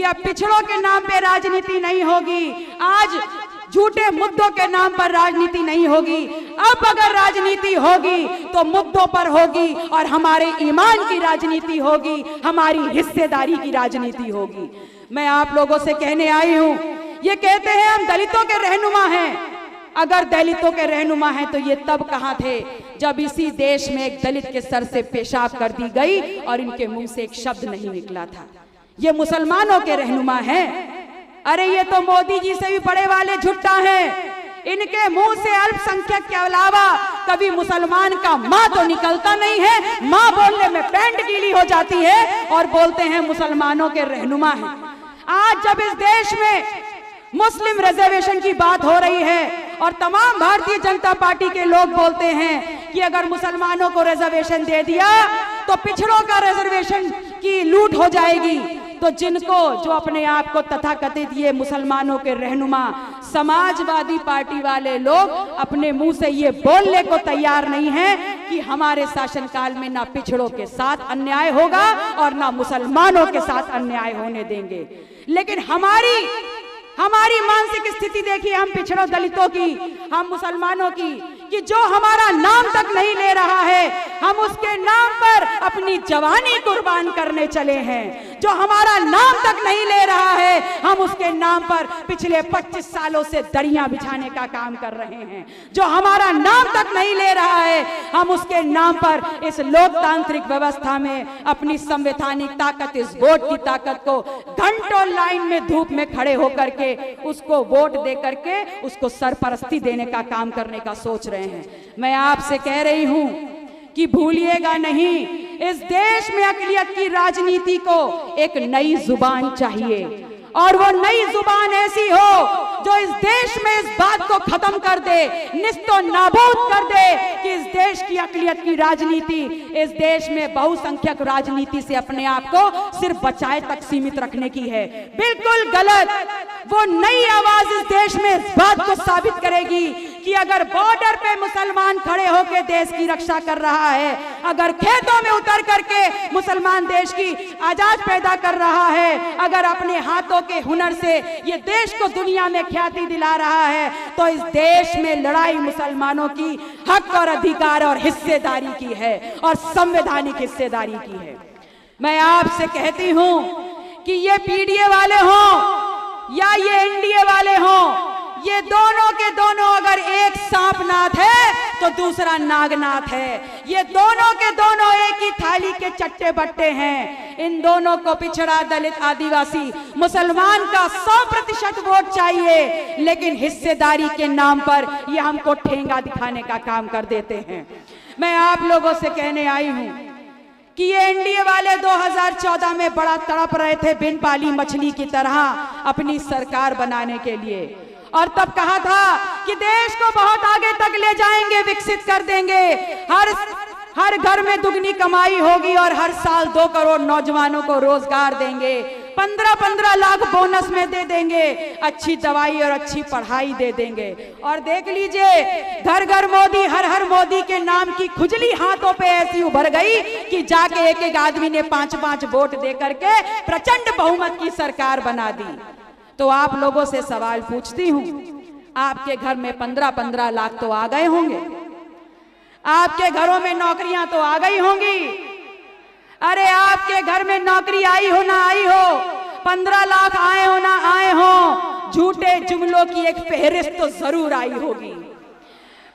कि अब पिछड़ों के नाम पे राजनीति नहीं होगी, आज झूठे मुद्दों के नाम पर राजनीति नहीं होगी। अब अगर राजनीति होगी तो मुद्दों पर होगी और हमारे ईमान की राजनीति होगी, हमारी हिस्सेदारी की राजनीति होगी। मैं आप लोगों से कहने आई हूं, ये कहते हैं हम दलितों के रहनुमा हैं। अगर दलितों के रहनुमा हैं तो ये तब कहां थे जब इसी देश में एक दलित के सर से पेशाब कर दी गई और इनके मुंह से एक शब्द नहीं निकला था। ये मुसलमानों के रहनुमा हैं। अरे ये तो मोदी जी से भी बड़े वाले झुट्टा हैं। इनके मुंह से अल्पसंख्यक के अलावा कभी मुसलमान का माँ तो निकलता नहीं है। माँ बोलने में पैंट गीली हो जाती है और बोलते हैं मुसलमानों के रहनुमा हैं। आज जब इस देश में मुस्लिम रिजर्वेशन की बात हो रही है और तमाम भारतीय जनता पार्टी के लोग बोलते हैं कि अगर मुसलमानों को रिजर्वेशन दे दिया तो पिछड़ों का रिजर्वेशन की लूट हो जाएगी, तो जिनको जो अपने आप को तथाकथित ये मुसलमानों के रहनुमा समाजवादी पार्टी वाले लोग अपने मुंह से ये बोलने को तैयार नहीं है कि हमारे शासनकाल में ना पिछड़ों के साथ अन्याय होगा और ना मुसलमानों के साथ अन्याय होने देंगे। लेकिन हमारी मानसिक स्थिति देखिए, हम पिछड़ों दलितों की, हम मुसलमानों की, कि जो हमारा नाम तक नहीं ले रहा है हम उसके नाम पर अपनी जवानी कुर्बान करने चले हैं। जो हमारा नाम तक नहीं ले रहा है हम उसके नाम पर पिछले 25 सालों से दरियां बिछाने का काम कर रहे हैं। जो हमारा नाम तक नहीं ले रहा है हम उसके नाम पर इस लोकतांत्रिक व्यवस्था में अपनी संवैधानिक ताकत, इस वोट की ताकत को घंटों लाइन में धूप में खड़े होकर के उसको वोट दे करके उसको सरपरस्ती देने का काम करने का सोच रहे हैं। मैं आपसे कह रही हूं कि भूलिएगा नहीं, इस देश में अक़लियत की राजनीति को एक नई जुबान चाहिए और वो नई जुबान ऐसी हो जो इस देश में इस बात को खत्म कर दे, निस्तो नाबूद कर दे कि इस देश की अक़लियत की राजनीति इस देश में बहुसंख्यक राजनीति से अपने आप को सिर्फ बचाए तक सीमित रखने की है। बिल्कुल गलत। वो नई आवाज इस देश में इस बात को साबित करेगी कि अगर बॉर्डर पे मुसलमान खड़े होकर देश की रक्षा कर रहा है, अगर खेतों में उतर करके मुसलमान देश की आजाद पैदा कर रहा है, अगर अपने हाथों के हुनर से ये देश को दुनिया में ख्याति दिला रहा है, तो इस देश में लड़ाई मुसलमानों की हक और अधिकार और हिस्सेदारी की है और संवैधानिक हिस्सेदारी की है। मैं आपसे कहती हूं कि ये पीडीए वाले हों या ये एनडीए वाले हों, ये दोनों के दोनों अगर एक सांपनाथ है तो दूसरा नागनाथ है। ये दोनों के दोनों एक ही थाली के चट्टे बट्टे हैं। इन दोनों को पिछड़ा, दलित, आदिवासी, मुसलमान का 100% वोट चाहिए, लेकिन हिस्सेदारी के नाम पर ये हमको ठेंगा दिखाने का काम कर देते हैं। मैं आप लोगों से कहने आई हूं कि ये एनडीए वाले 2014 में बड़ा तड़प रहे थे बिन पाली मछली की तरह अपनी सरकार बनाने के लिए, और तब कहा था कि देश को बहुत आगे तक ले जाएंगे, विकसित कर देंगे, हर घर में दुगनी कमाई होगी और हर साल 2 करोड़ नौजवानों को रोजगार देंगे, 15-15 लाख बोनस में दे देंगे, अच्छी दवाई और अच्छी पढ़ाई दे देंगे। और देख लीजिए, घर घर मोदी, हर हर मोदी के नाम की खुजली हाथों पे ऐसी उभर गई कि जाके एक एक आदमी ने 5-5 वोट दे करके प्रचंड बहुमत की सरकार बना दी। तो आप लोगों से सवाल पूछती हूं, आपके घर में 15-15 लाख तो आ गए होंगे, आपके घरों में नौकरियां तो आ गई होंगी। अरे आपके घर में नौकरी आई हो ना आई हो, 15 लाख आए हो ना आए हो, झूठे जुमलों की एक फहरिस्त तो जरूर आई होगी।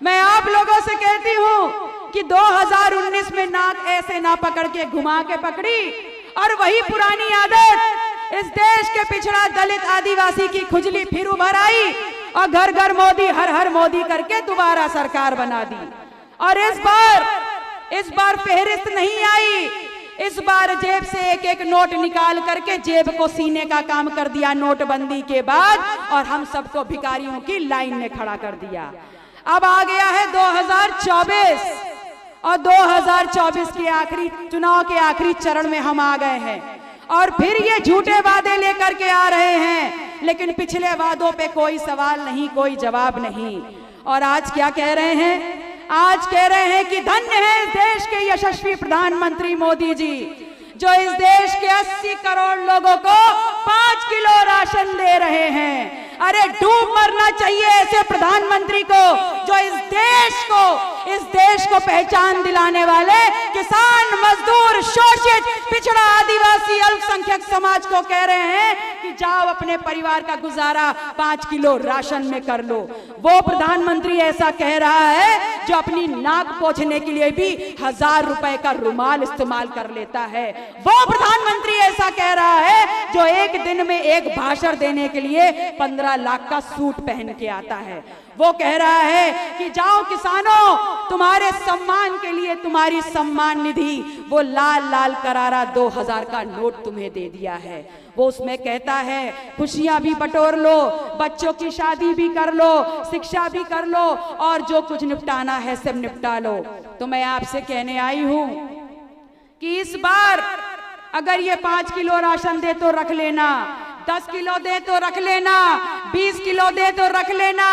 मैं आप लोगों से कहती हूं कि 2019 में नाक ऐसे ना पकड़ के घुमा के पकड़ी और वही पुरानी आदत इस देश के पिछड़ा, दलित, आदिवासी की खुजली फिर उभर आई और घर घर मोदी, हर हर मोदी करके दोबारा सरकार बना दी। और इस बार फहरिस्त नहीं आई, इस बार जेब से एक एक नोट निकाल करके जेब को सीने का काम कर दिया नोटबंदी के बाद, और हम सबको भिखारियों की लाइन में खड़ा कर दिया। अब आ गया है 2024 और 2024 के आखिरी चुनाव के आखिरी चरण में हम आ गए हैं और फिर ये झूठे वादे लेकर के आ रहे हैं, लेकिन पिछले वादों पे कोई सवाल नहीं, कोई जवाब नहीं। और आज क्या कह रहे हैं? आज कह रहे हैं कि धन्य है इस देश के यशस्वी प्रधानमंत्री मोदी जी, जो इस देश के 80 करोड़ लोगों को 5 अरे डूब मरना चाहिए ऐसे प्रधानमंत्री को जो इस देश को पहचान दिलाने वाले किसान, मजदूर, शोषित, पिछड़ा, आदिवासी, अल्पसंख्यक समाज को कह रहे हैं कि जाओ अपने परिवार का गुजारा 5 किलो राशन में कर लो। वो प्रधानमंत्री ऐसा कह रहा है जो अपनी नाक पोंछने के लिए भी 1000 रुपए का रुमाल इस्तेमाल कर लेता है। वो प्रधानमंत्री ऐसा कह रहा है जो एक दिन में एक भाषण देने के लिए 15 लाख का सूट पहन के आता है। वो कह रहा है कि जाओ किसानों, तुम्हारे सम्मान के लिए तुम्हारी सम्मान निधि वो लाल लाल करारा 2000 का नोट तुम्हें दे दिया है। वो उसमें कहता है खुशियां भी बटोर लो, बच्चों की शादी भी कर लो, शिक्षा भी कर लो और जो कुछ निपटाना है सब निपटा लो। तो मैं आपसे कहने आई हूं कि इस बार अगर ये 5 किलो राशन दे तो रख लेना, 10 किलो दे तो रख लेना, 20 किलो दे तो रख लेना,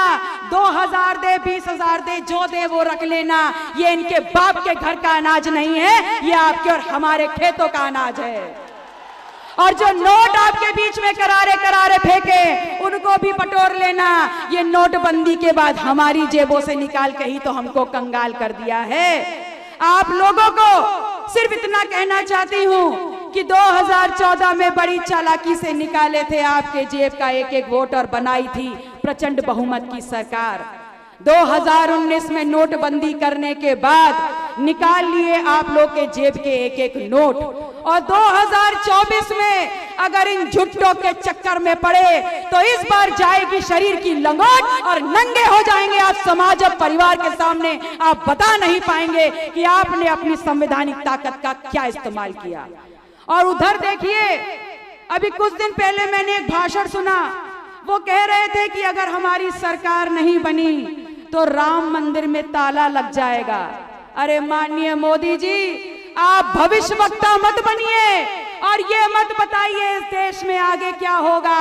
2000 दे, 20,000 दे, जो दे वो रख लेना। ये इनके बाप के घर का अनाज नहीं है, ये आपके और हमारे खेतों का अनाज है। और जो नोट आपके बीच में करारे करारे फेंके उनको भी बटोर लेना। ये नोटबंदी के बाद हमारी जेबों से निकाल के ही तो हमको कंगाल कर दिया है। आप लोगों को सिर्फ इतना कहना चाहती हूं कि 2014 में बड़ी चालाकी से निकाले थे आपके जेब का एक एक वोट और बनाई थी प्रचंड बहुमत की सरकार। 2019 में नोटबंदी करने के बाद निकाल लिए आप लोग के जेब के एक एक नोट, और 2024 में अगर इन झुट्टों के चक्कर में पड़े तो इस बार जाएगी शरीर की लंगोट और नंगे हो जाएंगे आप समाज और परिवार के सामने। आप बता नहीं पाएंगे कि आपने अपनी संवैधानिक ताकत का क्या इस्तेमाल किया। और उधर देखिए, अभी कुछ दिन पहले मैंने एक भाषण सुना, वो कह रहे थे कि अगर हमारी सरकार नहीं बनी तो राम मंदिर में ताला लग जाएगा। अरे माननीय मोदी जी, आप भविष्यवक्ता मत बनिए और ये मत बताइए इस देश में आगे क्या होगा।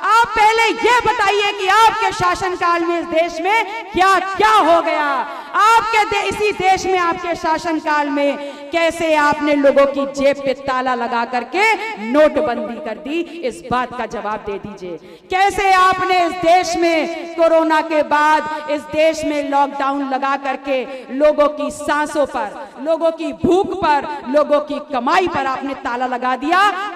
आप पहले ये बताइए कि आपके शासनकाल में इस देश में क्या क्या हो गया। आपके इसी देश में आपके शासनकाल में कैसे आपने लोगों की जेब पे ताला लगा करके नोटबंदी कर दी, इस बात का जवाब दे दीजिए। कैसे आपने इस देश में कोरोना के बाद इस देश में लॉकडाउन लगा करके लोगों की सांसों पर, लोगों की भूख पर, लोगों की कमाई पर आपने ताला लगा दिया।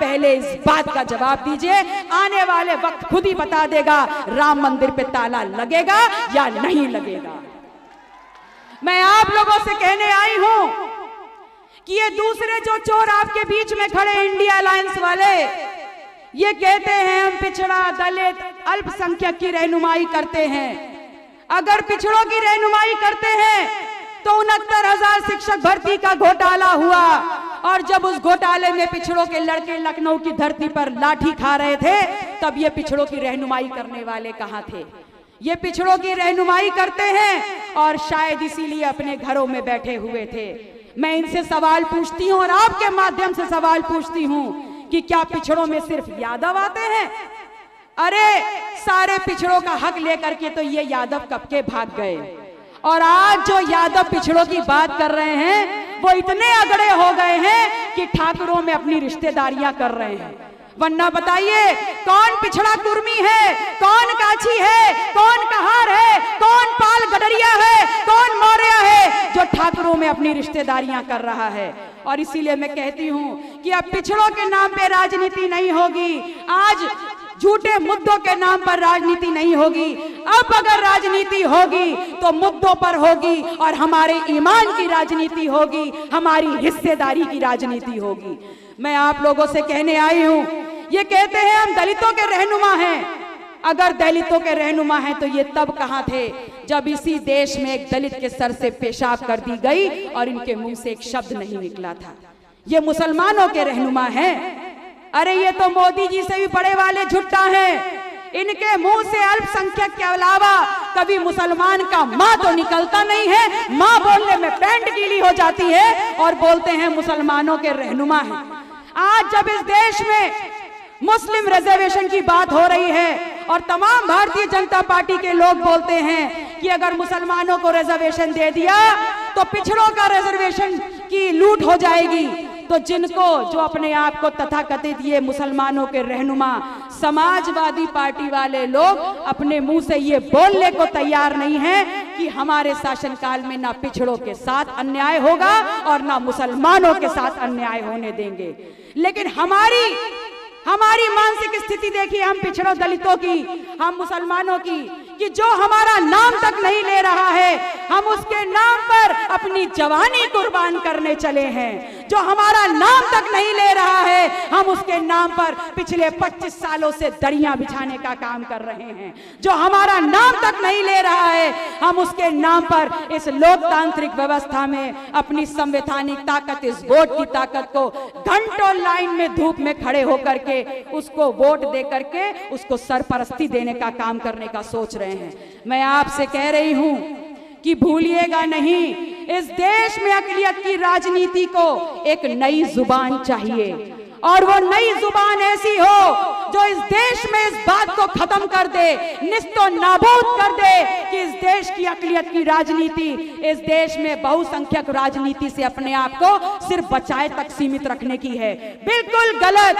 पहले इस बात का जवाब दीजिए। आने वाले वक्त खुद ही बता देगा राम मंदिर पे ताला लगेगा या नहीं लगेगा। मैं आप लोगों से कहने आई हूं कि ये दूसरे जो चोर आपके बीच में खड़े इंडिया अलायंस वाले, ये कहते हैं हम पिछड़ा, दलित, अल्पसंख्यक की रहनुमाई करते हैं। अगर पिछड़ों की रहनुमाई करते हैं तो 69,000 शिक्षक भर्ती का घोटाला हुआ, और जब उस घोटाले में पिछड़ों के लड़के लखनऊ की धरती पर लाठी खा रहे थे तब ये पिछड़ों की रहनुमाई करने वाले कहां थे। ये पिछड़ों की रहनुमाई करते हैं और शायद इसीलिए अपने घरों में बैठे हुए थे। मैं इनसे सवाल पूछती हूं और आपके माध्यम से सवाल पूछती हूं कि क्या पिछड़ों में सिर्फ यादव आते हैं? अरे सारे पिछड़ों का हक लेकर के तो ये यादव कब के भाग गए, और आज जो यादव पिछड़ों की बात कर रहे हैं वो इतने अगड़े हो गए हैं कि ठाकुरों में अपनी रिश्तेदारियां कर रहे हैं। वरना बताइए कौन पिछड़ा कुर्मी है, कौन काछी है, कौन कहार है, कौन पाल गडरिया है, कौन मौर्य है जो ठाकुरों में अपनी रिश्तेदारियां कर रहा है। और इसीलिए मैं कहती हूं कि अब पिछड़ों के नाम पे राजनीति नहीं होगी, आज झूठे मुद्दों के नाम पर राजनीति नहीं होगी। अब अगर राजनीति होगी तो मुद्दों पर होगी और हमारे ईमान की राजनीति होगी, हमारी हिस्सेदारी की राजनीति होगी। मैं आप लोगों से कहने आई हूं, ये कहते हैं हम दलितों के रहनुमा हैं। अगर दलितों के रहनुमा हैं तो ये तब कहां थे जब इसी देश में एक दलित के सर से पेशाब कर दी गई और इनके मुंह से एक शब्द नहीं निकला था। ये मुसलमानों के रहनुमा हैं। अरे ये तो मोदी जी से भी बड़े वाले झुट्टा हैं। इनके मुंह से अल्पसंख्यक के अलावा कभी मुसलमान का माँ तो निकलता नहीं है। माँ बोलने में पैंट गीली हो जाती है और बोलते हैं मुसलमानों के रहनुमा हैं। आज जब इस देश में मुस्लिम रिजर्वेशन की बात हो रही है और तमाम भारतीय जनता पार्टी के लोग बोलते हैं कि अगर मुसलमानों को रिजर्वेशन दे दिया तो पिछड़ों का रिजर्वेशन की लूट हो जाएगी, तो जिनको जो अपने आप को तथाकथित ये मुसलमानों के रहनुमा समाजवादी पार्टी वाले लोग अपने मुंह से ये बोलने को तैयार नहीं है कि हमारे शासनकाल में ना पिछड़ों के साथ अन्याय होगा और ना मुसलमानों के साथ अन्याय होने देंगे। लेकिन हमारी मानसिक स्थिति देखिए, हम पिछड़ों दलितों की, हम मुसलमानों की, कि जो हमारा नाम तक नहीं ले रहा है हम उसके नाम पर अपनी जवानी कुर्बान करने चले हैं। जो हमारा नाम तक नहीं ले रहा है हम उसके नाम पर पिछले 25 सालों से दरियां बिछाने का काम कर रहे हैं। जो हमारा नाम तक नहीं ले रहा है हम उसके नाम पर इस लोकतांत्रिक व्यवस्था में अपनी संवैधानिक ताकत, इस वोट की ताकत को घंटों लाइन में धूप में खड़े होकर के उसको वोट दे करके उसको सरपरस्ती देने का काम करने का सोच रहे हैं। मैं आपसे कह रही हूं कि भूलिएगा नहीं, इस देश में अक़लियत की राजनीति को एक नई जुबान चाहिए और वो नई जुबान ऐसी हो जो इस देश में इस बात को खत्म कर दे, निस्तो नाबूद कर दे कि इस देश की अक़लियत की राजनीति इस देश में बहुसंख्यक राजनीति से अपने आप को सिर्फ बचाए तक सीमित रखने की है। बिल्कुल गलत।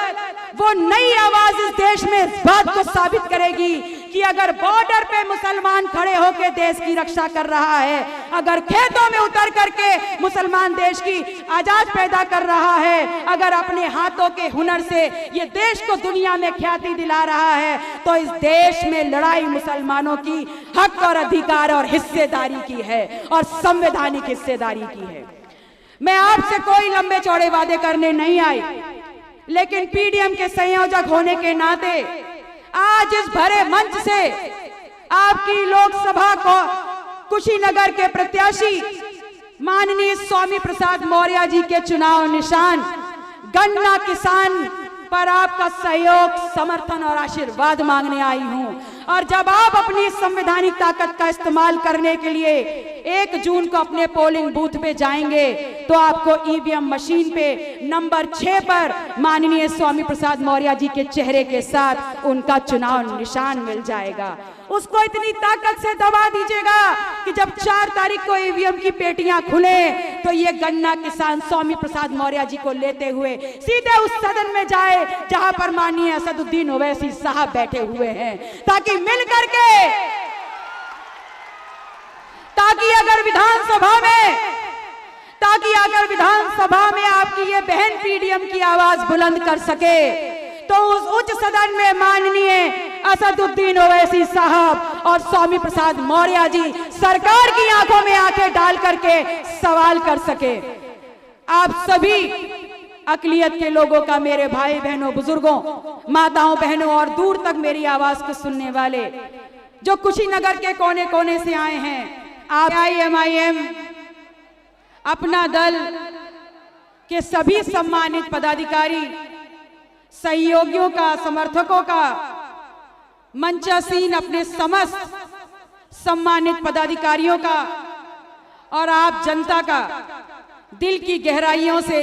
वो नई आवाज इस देश में इस बात को साबित करेगी कि अगर बॉर्डर पे मुसलमान खड़े होकर देश की रक्षा कर रहा है, अगर खेतों में उतर करके मुसलमान देश की आजाद पैदा कर रहा है, अगर अपने हाथों के हुनर से ये देश को दुनिया में ख्याति दिला रहा है, तो इस देश में लड़ाई मुसलमानों की हक और अधिकार और हिस्सेदारी की है और संवैधानिक हिस्सेदारी की है। मैं आपसे कोई लंबे चौड़े वादे करने नहीं आई, लेकिन पीडीएम के संयोजक होने के नाते आज इस भरे मंच से आपकी लोकसभा को कुशीनगर के प्रत्याशी माननीय स्वामी प्रसाद मौर्य जी के चुनाव निशान गन्ना किसान पर आपका सहयोग, समर्थन और आशीर्वाद मांगने आई हूं। और जब आप अपनी संवैधानिक ताकत का इस्तेमाल करने के लिए 1 जून को अपने पोलिंग बूथ पे जाएंगे तो आपको ईवीएम मशीन पे नंबर 6 पर माननीय स्वामी प्रसाद मौर्य जी के चेहरे के साथ उनका चुनाव निशान मिल जाएगा। उसको इतनी ताकत से दबा दीजिएगा कि जब 4 तारीख को ईवीएम की पेटियां खुले तो ये गन्ना किसान स्वामी प्रसाद मौर्य जी को लेते हुए सीधे उस सदन में जाए जहां पर माननीय असदुद्दीन ओवैसी साहब बैठे हुए हैं, ताकि मिल करके, ताकि अगर विधानसभा में आपकी ये बहन पीडीएम की आवाज बुलंद कर सके तो उस उच्च सदन में माननीय असदुद्दीन ओवैसी साहब और स्वामी प्रसाद मौर्य जी सरकार की आंखों में आंखें डाल करके सवाल कर सके। आप सभी अक़लियत के लोगों का, मेरे भाई बहनों, बुजुर्गों, माताओं बहनों और दूर तक मेरी आवाज को सुनने वाले जो कुशीनगर के कोने कोने से आए हैं, आप IMIM अपना दल के सभी सम्मानित पदाधिकारी, सहयोगियों का, समर्थकों का, मंचासीन अपने समस्त सम्मानित पदाधिकारियों का और आप जनता का दिल की गहराइयों से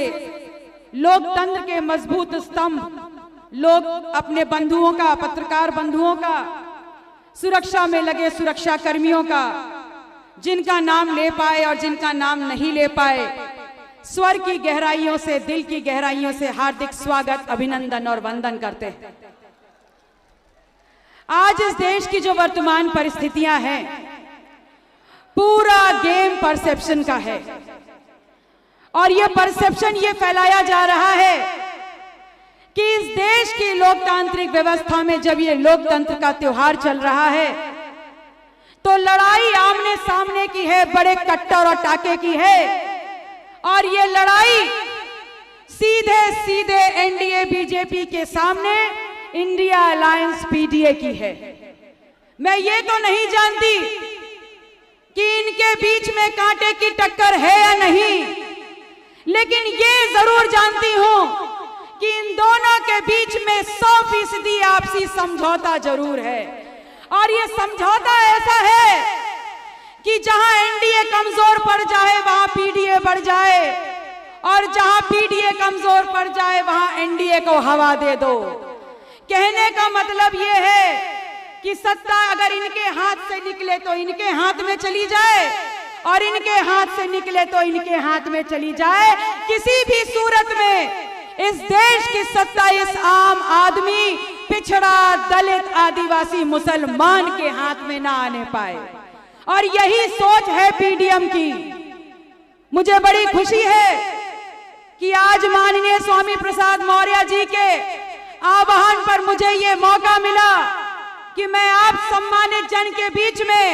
लोकतंत्र के मजबूत स्तंभ, लोग अपने बंधुओं का, पत्रकार बंधुओं का, सुरक्षा में लगे सुरक्षा कर्मियों का, जिनका नाम ले पाए और जिनका नाम नहीं ले पाए, स्वर की गहराइयों से, दिल की गहराइयों से हार्दिक स्वागत, अभिनंदन और वंदन करते हैं। आज इस देश की जो वर्तमान परिस्थितियां हैं, पूरा गेम परसेप्शन का है और ये परसेप्शन ये फैलाया जा रहा है कि इस देश की लोकतांत्रिक व्यवस्था में जब ये लोकतंत्र का त्योहार चल रहा है तो लड़ाई आमने सामने की है, बड़े कट्टर और टाके की है और ये लड़ाई सीधे सीधे एनडीए बीजेपी के सामने इंडिया अलायंस पीडीए की है। मैं ये तो नहीं जानती कि इनके बीच में कांटे की टक्कर है या नहीं, लेकिन ये जरूर जानती हूं कि इन दोनों के बीच में 100% आपसी समझौता जरूर है और ये समझौता ऐसा है कि जहां एनडीए कमजोर पड़ जाए वहां पीडीए बढ़ जाए और जहां पीडीए कमजोर पड़ जाए वहां एनडीए को हवा दे दो। कहने का मतलब ये है कि सत्ता अगर इनके हाथ से निकले तो इनके हाथ में चली जाए और इनके हाथ से निकले तो इनके हाथ में चली जाए, किसी भी सूरत में इस देश की सत्ता इस आम आदमी, पिछड़ा, दलित, आदिवासी, मुसलमान के हाथ में ना आने पाए। और यही सोच है पीडीएम की। मुझे बड़ी खुशी है कि आज माननीय स्वामी प्रसाद मौर्य जी के आह्वान पर मुझे ये मौका मिला कि मैं आप सम्मानित जन के बीच में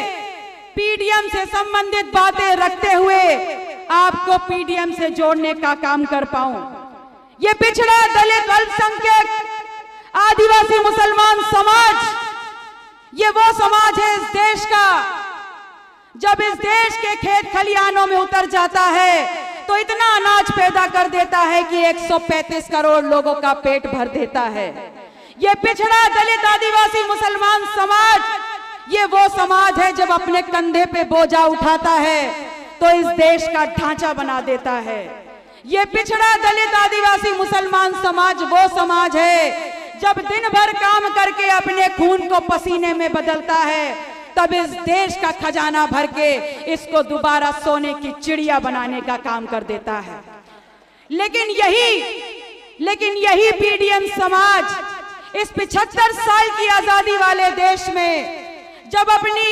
पीडीएम से संबंधित बातें रखते हुए आपको पीडीएम से जोड़ने का काम कर पाऊं। ये पिछड़ा, दलित, अल्पसंख्यक, आदिवासी, मुसलमान समाज, ये वो समाज है इस देश का जब इस देश के खेत खलिहानों में उतर जाता है तो इतना अनाज पैदा कर देता है कि 135 करोड़ लोगों का पेट भर देता है। ये पिछड़ा, दलित, आदिवासी, मुसलमान समाज, ये वो समाज है जब अपने कंधे पे बोझा उठाता है तो इस देश का ढांचा बना देता है। ये पिछड़ा, दलित, आदिवासी, मुसलमान समाज वो समाज है जब दिन भर काम करके अपने खून को पसीने में बदलता है, तब इस देश का खजाना भर के इसको दोबारा सोने की चिड़िया बनाने का काम कर देता है। लेकिन यही पीडीएम समाज इस 75 साल की आजादी वाले देश में जब अपनी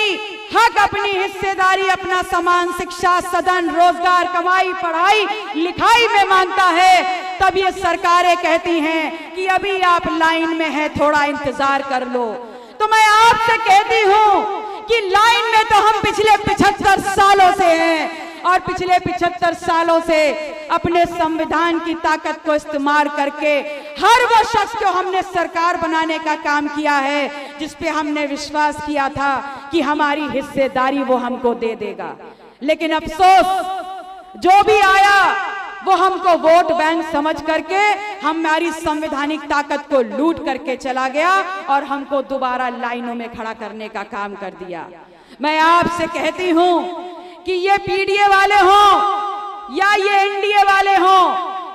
हक, अपनी हिस्सेदारी, अपना समान शिक्षा, सदन, रोजगार, कमाई, पढ़ाई, लिखाई में मांगता है, तब ये सरकारें कहती हैं कि अभी आप लाइन में हैं, थोड़ा इंतजार कर लो। तो मैं आपसे कहती हूं कि लाइन में तो हम पिछले 75 सालों से हैं और पिछले 75 सालों से अपने संविधान की ताकत को इस्तेमाल करके हर वो शख्स को हमने सरकार बनाने का काम किया है जिस पे हमने विश्वास किया था कि हमारी हिस्सेदारी वो हमको दे देगा। लेकिन अफसोस, जो भी आया वो हमको वोट बैंक समझ करके हमारी संवैधानिक ताकत को लूट करके चला गया और हमको दोबारा लाइनों में खड़ा करने का काम कर दिया। मैं आपसे कहती हूं कि ये पीडीए वाले हों या ये एनडीए वाले हों,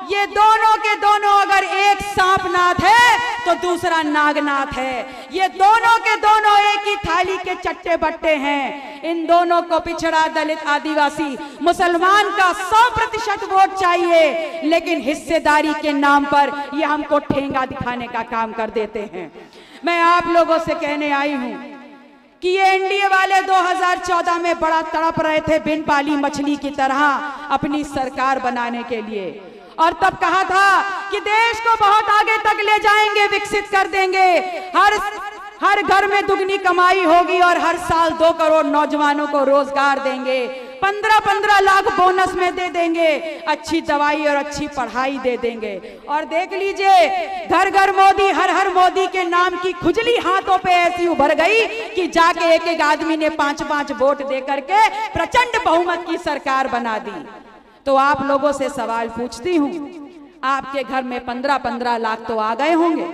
ये दोनों के दोनों अगर एक सांपनाथ है तो दूसरा नागनाथ है। ये दोनों के दोनों एक ही थाली के चट्टे बट्टे हैं। इन दोनों को पिछड़ा, दलित, आदिवासी, मुसलमान का 100% वोट चाहिए, लेकिन हिस्सेदारी के नाम पर ये हमको ठेंगा दिखाने का काम कर देते हैं। मैं आप लोगों से कहने आई हूं कि ये एनडीए वाले 2014 में बड़ा तड़प रहे थे बिन पाली मछली की तरह अपनी सरकार बनाने के लिए, और तब कहा था कि देश को बहुत आगे तक ले जाएंगे, विकसित कर देंगे, हर घर में दुगनी कमाई होगी और हर साल 2 करोड़ नौजवानों को रोजगार देंगे, 15-15 लाख बोनस में दे देंगे, अच्छी दवाई और अच्छी पढ़ाई दे देंगे। और देख लीजिए, घर घर मोदी, हर हर मोदी के नाम की खुजली हाथों पे ऐसी उभर गई कि जाके एक एक आदमी ने 5-5 वोट दे करके प्रचंड बहुमत की सरकार बना दी। तो आप लोगों से सवाल पूछती हूं, आपके घर में 15-15 लाख तो आ गए होंगे,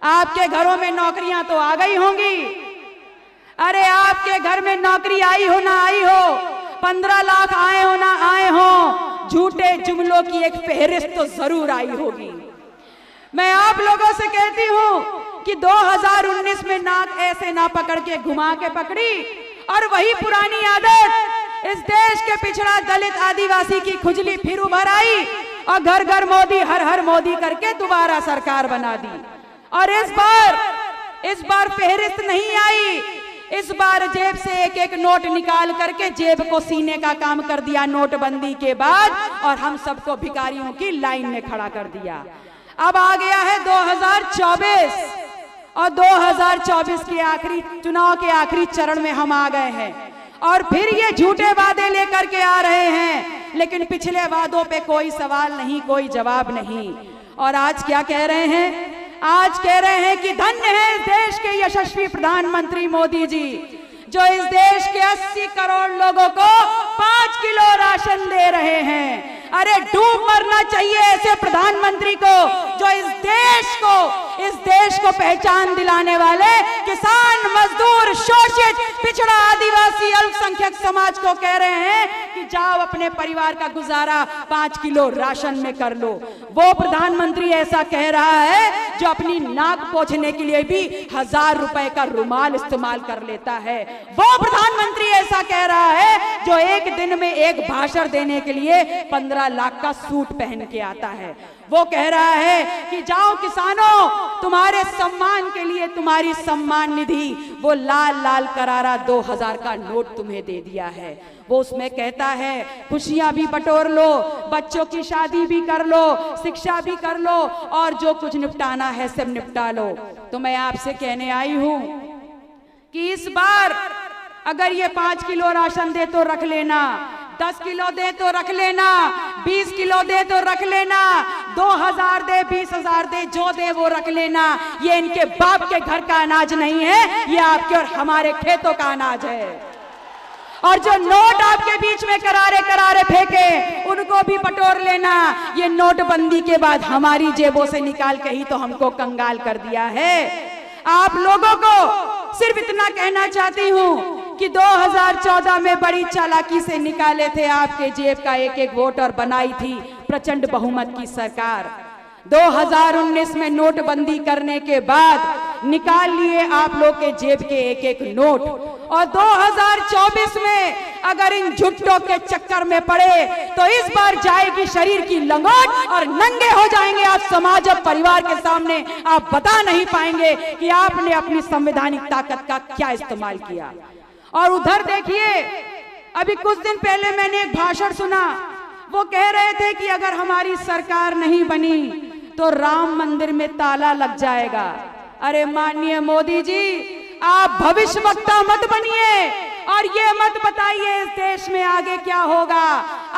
आपके घरों में नौकरियां तो आ गई होंगी। अरे आपके घर में नौकरी आई हो ना आई हो, 15 लाख आए हो ना आए हो, झूठे जुमलों की एक फहरिस्त तो जरूर आई होगी। मैं आप लोगों से कहती हूं कि 2019 में नाक ऐसे ना पकड़ के घुमा के पकड़ी और वही पुरानी आदत इस देश के पिछड़ा, दलित, आदिवासी की खुजली फिर उभर आई और घर घर मोदी, हर हर मोदी करके दोबारा सरकार बना दी। और इस बार फहरिस्त नहीं आई, इस बार जेब से एक एक नोट निकाल करके जेब को सीने का काम कर दिया नोटबंदी के बाद, और हम सबको भिखारियों की लाइन में खड़ा कर दिया। अब आ गया है 2024 और 2024 के आखिरी चुनाव के आखिरी चरण में हम आ गए हैं और फिर ये झूठे वादे लेकर के आ रहे हैं, लेकिन पिछले वादों पे कोई सवाल नहीं, कोई जवाब नहीं। और आज क्या कह रहे हैं? आज कह रहे हैं कि धन्य है इस देश के यशस्वी प्रधानमंत्री मोदी जी, जो इस देश के 80 करोड़ लोगों को 5 किलो राशन दे रहे हैं। अरे डूब मरना चाहिए ऐसे प्रधानमंत्री को जो इस देश को इस देश को पहचान दिलाने वाले किसान, मजदूर, शोषित, पिछड़ा, आदिवासी, अल्पसंख्यक समाज को कह रहे हैं कि जाओ अपने परिवार का गुजारा 5 किलो राशन में कर लो। वो प्रधानमंत्री ऐसा कह रहा है जो अपनी नाक पोंछने के लिए भी 1000 रुपए का रुमाल इस्तेमाल कर लेता है। वो प्रधानमंत्री ऐसा कह रहा है जो एक दिन में एक भाषण देने के लिए 15 लाख का सूट पहन के आता है। वो कह रहा है कि जाओ किसानों, तुम्हारे सम्मान के लिए तुम्हारी सम्मान निधि वो लाल लाल करारा 2000 का नोट तुम्हें दे दिया है। वो उसमें कहता है खुशियां भी बटोर लो, बच्चों की शादी भी कर लो, शिक्षा भी कर लो और जो कुछ निपटाना है सब निपटा लो। तो मैं आपसे कहने आई हूं कि इस बार अगर ये 5 किलो राशन दे तो रख लेना, 10 किलो दे तो रख लेना, 20 किलो दे तो रख लेना, 2000 दे, 20,000 दे, जो दे वो रख लेना। ये इनके बाप के घर का अनाज नहीं है, ये आपके और हमारे खेतों का अनाज है। और जो नोट आपके बीच में करारे करारे फेंके उनको भी बटोर लेना। ये नोटबंदी के बाद हमारी जेबों से निकाल के ही तो हमको कंगाल कर दिया है। आप लोगों को सिर्फ इतना कहना चाहती हूं कि 2014 में बड़ी चालाकी से निकाले थे आपके जेब का एक एक वोट और बनाई थी प्रचंड बहुमत की सरकार। 2019 में नोटबंदी करने के बाद निकाल लिए आप लोग के जेब के एक एक नोट, और 2024 में अगर इन झुट्टों के चक्कर में पड़े तो इस बार जाएगी शरीर की लंगोट और नंगे हो जाएंगे आप समाज और परिवार के सामने। आप बता नहीं पाएंगे कि आपने अपनी संवैधानिक ताकत का क्या इस्तेमाल किया। और उधर देखिए, अभी कुछ दिन पहले मैंने एक भाषण सुना, वो कह रहे थे कि अगर हमारी सरकार नहीं बनी तो राम मंदिर में ताला लग जाएगा। अरे माननीय मोदी जी, आप भविष्यवक्ता मत बनिए और ये मत बताइए इस देश में आगे क्या होगा।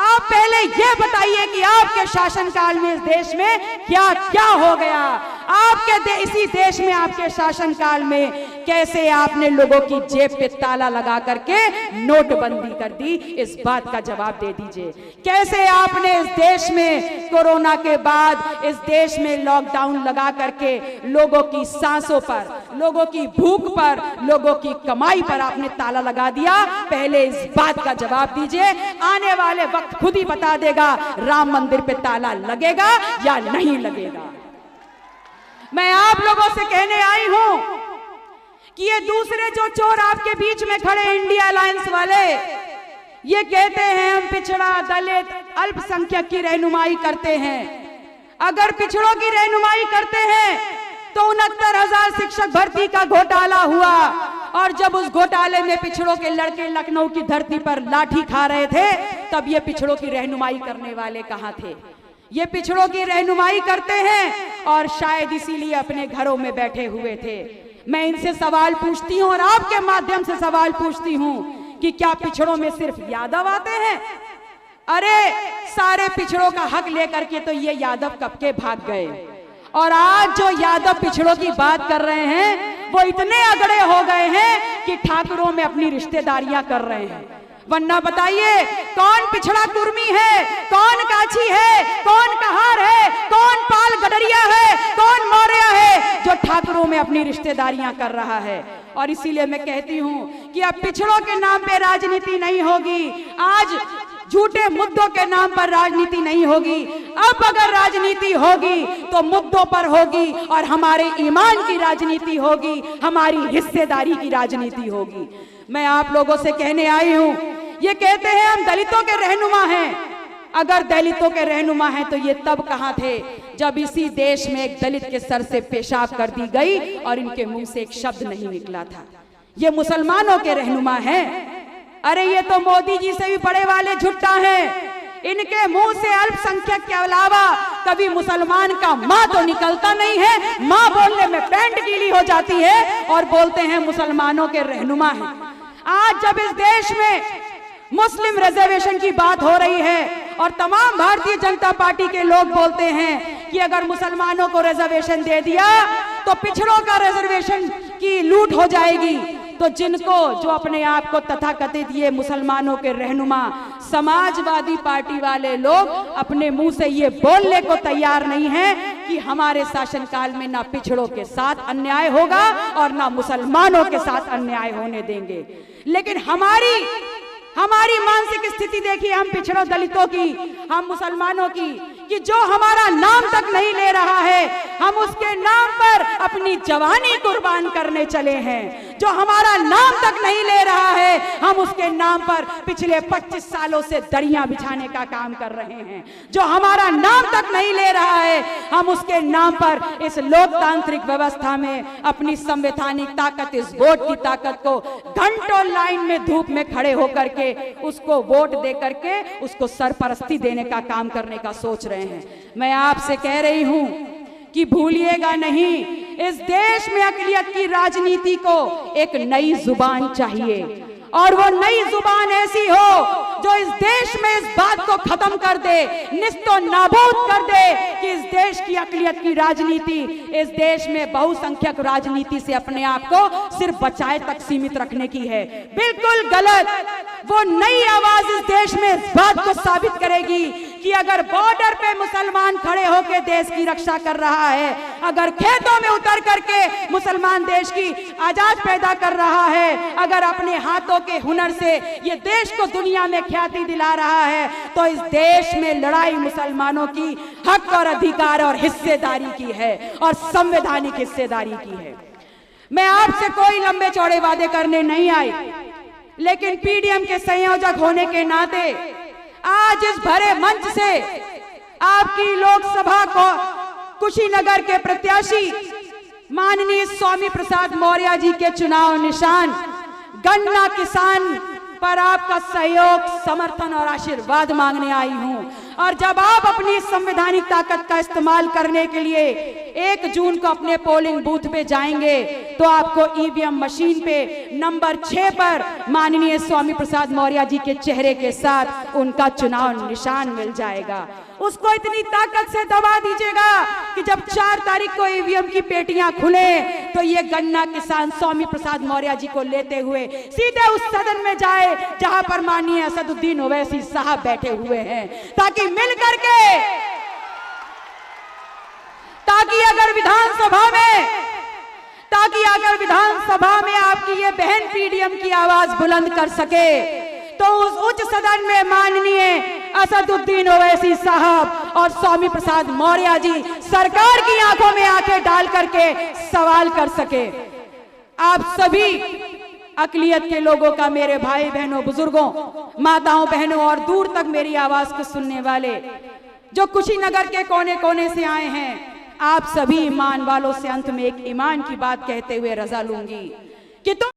आप पहले ये बताइए कि आपके शासनकाल में इस देश में क्या क्या हो गया। आपके इसी देश में आपके शासनकाल में कैसे आपने लोगों की जेब पे ताला लगा करके नोटबंदी कर दी, इस बात का जवाब दे दीजिए। कैसे आपने इस देश में कोरोना के बाद इस देश में लॉकडाउन लगा करके लोगों की सांसों पर, लोगों की भूख पर, लोगों की कमाई पर आपने ताला लगा दिया। पहले इस बात का जवाब दीजिए। आने वाले वक्त खुद ही बता देगा राम मंदिर पे ताला लगेगा या नहीं लगेगा। मैं आप लोगों से कहने आई हूं कि ये दूसरे जो चोर आपके बीच में खड़े इंडिया अलायंस वाले, ये कहते हैं हम पिछड़ा, दलित, अल्पसंख्यक की रहनुमाई करते हैं। अगर पिछड़ों की रहनुमाई करते हैं तो 69,000 शिक्षक भर्ती का घोटाला हुआ, और जब उस घोटाले में पिछड़ों के लड़के लखनऊ की धरती पर लाठी खा रहे थे तब ये पिछड़ों की रहनुमाई करने वाले कहां थे। ये पिछड़ों की रहनुमाई करते हैं और शायद इसीलिए अपने घरों में बैठे हुए थे। मैं इनसे सवाल पूछती हूं और आपके माध्यम से सवाल पूछती हूं कि क्या पिछड़ों में सिर्फ यादव आते हैं? अरे सारे पिछड़ों का हक लेकर के तो ये यादव कब के भाग गए, और आज जो यादव पिछड़ों की बात कर रहे हैं वो इतने अगड़े हो गए हैं कि ठाकुरों में अपनी रिश्तेदारियां कर रहे हैं। वरना बताइए कौन पिछड़ा कुर्मी है, कौन काछी है, कौन कहार है, कौन पाल गडरिया है, कौन मौर्य है जो ठाकुरों में अपनी रिश्तेदारियां कर रहा है। और इसीलिए मैं कहती हूं कि अब पिछड़ों के नाम पे राजनीति नहीं होगी, आज झूठे मुद्दों के नाम पर राजनीति नहीं होगी। अब अगर राजनीति होगी तो मुद्दों पर होगी और हमारे ईमान की राजनीति होगी, हमारी हिस्सेदारी की राजनीति होगी। मैं आप लोगों से कहने आई हूं, ये कहते हैं हम दलितों के रहनुमा हैं। अगर दलितों के रहनुमा हैं तो ये तब कहां थे जब इसी देश में एक दलित के सर से पेशाब कर दी गई और इनके मुंह से एक शब्द नहीं निकला था। ये मुसलमानों के रहनुमा हैं। अरे ये तो मोदी जी से भी बड़े वाले झुट्टा हैं। इनके मुंह से अल्पसंख्यक के अलावा कभी मुसलमान का माँ तो निकलता नहीं है। माँ बोलने में पैंट गीली हो जाती है और बोलते हैं मुसलमानों के रहनुमा हैं। आज जब इस देश में मुस्लिम रिजर्वेशन की बात हो रही है और तमाम भारतीय जनता पार्टी के लोग बोलते हैं कि अगर मुसलमानों को रिजर्वेशन दे दिया तो पिछड़ों का रिजर्वेशन की लूट हो जाएगी, तो जिनको जो अपने आप को तथाकथित ये मुसलमानों के रहनुमा समाजवादी पार्टी वाले लोग अपने मुंह से ये बोलने को तैयार नहीं है कि हमारे शासनकाल में ना पिछड़ों के साथ अन्याय होगा और ना मुसलमानों के साथ अन्याय होने देंगे। लेकिन हमारी मानसिक स्थिति देखिए, हम पिछड़ों दलितों की, हम मुसलमानों की, कि जो हमारा नाम तक नहीं ले रहा है हम उसके नाम पर अपनी जवानी कुर्बान करने चले हैं। जो हमारा नाम तक नहीं ले रहा है हम उसके नाम पर पिछले 25 सालों से दरियां बिछाने का काम कर रहे हैं। जो हमारा नाम तक नहीं ले रहा है हम उसके नाम पर इस लोकतांत्रिक व्यवस्था में अपनी संवैधानिक ताकत, इस वोट की ताकत को घंटों लाइन में धूप में खड़े होकर के उसको वोट दे करके उसको सरपरस्ती देने का काम करने का सोच रहे हैं। मैं आपसे कह रही हूं कि भूलिएगा नहीं, इस देश में अक़लियत की राजनीति को एक नई जुबान चाहिए, और वो नई जुबान ऐसी हो जो इस देश में इस बात को खत्म कर दे, निस्तो नाबूद कर दे कि इस देश की अक़लियत की राजनीति इस देश में बहुसंख्यक राजनीति से अपने आप को सिर्फ बचाए तक सीमित रखने की है। बिल्कुल गलत। वो नई आवाज इस देश में इस बात को साबित करेगी कि अगर बॉर्डर पे मुसलमान खड़े होकर देश की रक्षा कर रहा है, अगर खेतों में उतर करके मुसलमान देश की आजाद पैदा कर रहा है, अगर अपने हाथों के हुनर से ये देश को दुनिया में ख्याति दिला रहा है, तो इस देश में लड़ाई मुसलमानों की हक और अधिकार और हिस्सेदारी की है और संवैधानिक हिस्सेदारी की है। मैं आपसे कोई लंबे चौड़े वादे करने नहीं आई, लेकिन पीडीएम के संयोजक होने के नाते आज इस भरे मंच से आपकी लोकसभा को कुशीनगर के प्रत्याशी माननीय स्वामी प्रसाद मौर्य जी के चुनाव निशान गन्ना किसान पर आपका सहयोग, समर्थन और आशीर्वाद मांगने आई हूं। और जब आप अपनी संवैधानिक ताकत का इस्तेमाल करने के लिए 1 जून को अपने पोलिंग बूथ पे जाएंगे तो आपको ईवीएम मशीन पे नंबर 6 पर माननीय स्वामी प्रसाद मौर्य जी के चेहरे के साथ उनका चुनाव निशान मिल जाएगा। उसको इतनी ताकत से दबा दीजिएगा कि जब 4 तारीख को ईवीएम की पेटियां खुले तो ये गन्ना किसान स्वामी प्रसाद मौर्य जी को लेते हुए सीधे उस सदन में जाए जहां पर माननीय असदुद्दीन ओवैसी साहब बैठे हुए हैं, ताकि मिल करके, ताकि अगर विधानसभा में आपकी ये बहन पीडीएम की आवाज बुलंद कर सके तो उस उच्च सदन में माननीय असदुद्दीन ओवैसी साहब और स्वामी प्रसाद मौर्य जी सरकार की आंखों में आंखें डाल करके सवाल कर सके। आप सभी अक़लियत के लोगों का, मेरे भाई बहनों, बुजुर्गों, माताओं बहनों और दूर तक मेरी आवाज को सुनने वाले जो कुशीनगर के कोने कोने से आए हैं, आप सभी ईमान वालों से अंत में एक ईमान की बात कहते हुए रजा लूंगी कि तुम